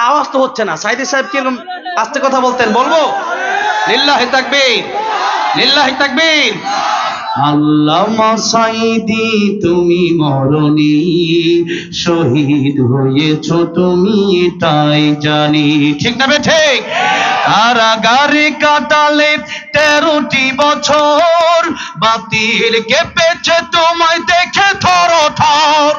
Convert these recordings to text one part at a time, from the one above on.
আওয়াজ তো হচ্ছে না। সাইদি সাহেব কি এরকম আস্তে কথা বলতেন? বলবো? লিল্লাহি তাকবীর, লিল্লাহি তাকবীর। আল্লামা সাইদি তুমি মরণি, শহীদ হয়েছ তুমি তাই জানি। ঠিক না বে ঠিক? কারাগারে কাটালে 13টি বছর, বাতিল কেঁপেছে তোমায় দেখে থর থর।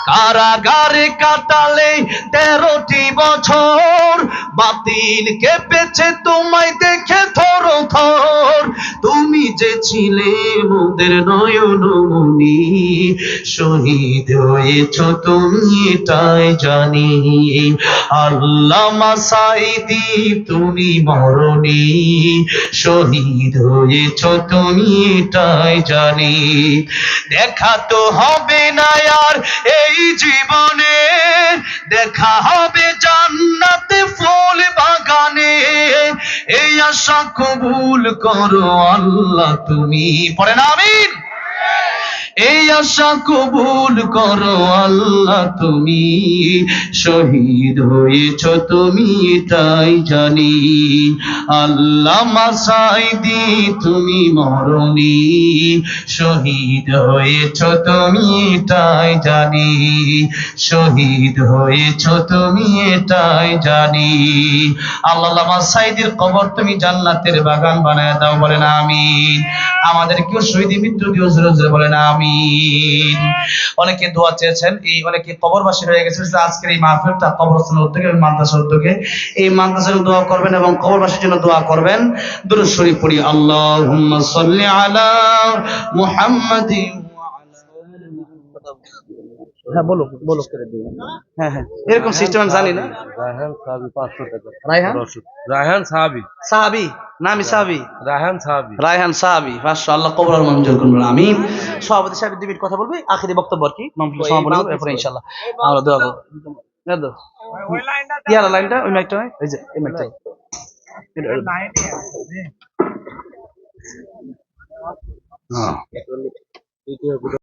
কারাগারে কাটালে 13টি বছর, বাতিল কেঁপেছে তোমায় দেখে থর থর। তুমি যে ছিলে মোদের নয়নমণি, শহীদ হয়েছ তুমি এটাই জানি। আল্লামা সাইদি তুমি মরণি, শহীদ হয়েছ তুমি এটাই জানি। দেখা তো হবে না আর এই জীবনে, দেখা হবে জান্নাতে ফুল বাগানে। এই আশা কবুল করো আল্লাহ তুমি, পড়েন আমিন। এই আশা কবুল করো আল্লাহ তুমি, শহীদ হয়েছ তুমি তাই জানি। আল্লামা সাইদি তুমি মরণি, শহীদ হয়েছ তুমি তাই জানি। শহীদ হয়েছ তুমি এটাই জানি। আল্লামা সাইদির কবর তুমি জান্নাতের বাগান বানায় দাও, বলেন আমিন। আমাদের কেউ শহীদ মৃত্যু দিও, জোরে জোরে বলেন আমিন। অনেকে দোয়া চেয়েছেন, এই অনেকে কবরবাসী হয়ে গেছে। আজকের এই মাহফিলটা কবরস্থানের উদ্যোগে, মাদ্রাসার উদ্যোগে, এই মাদ্রাসার জন্য দোয়া করবেন এবং কবরবাসীর জন্য দোয়া করবেন। দুরূদ শরীফ পড়ি। আল্লাহুম্মা সাল্লি আলা মুহাম্মাদিন। হ্যাঁ বলো বলো। হ্যাঁ হ্যাঁ, এরকম সিস্টেম আমি জানি না। রায়হান সাহাবী 500 টাকা। রায়হান রায়হান সাহাবী, সাহাবী, নামি সাহাবী, রায়হান সাহাবী। রায়হান সাহাবী। মাশাআল্লাহ, কবর আর মঞ্জুর করুন আমিন। সভাপতি সাহেব 2 মিনিট কথা বলবে, আখিরি বক্তব্য আর কি, মাহফিল সমাপন হবে, এরপর ইনশাআল্লাহ আমরা দোয়া করব। দাও ইয়ার লাইনটা, ওই মাইকটা, এই যে এই মাইকটা। হ্যাঁ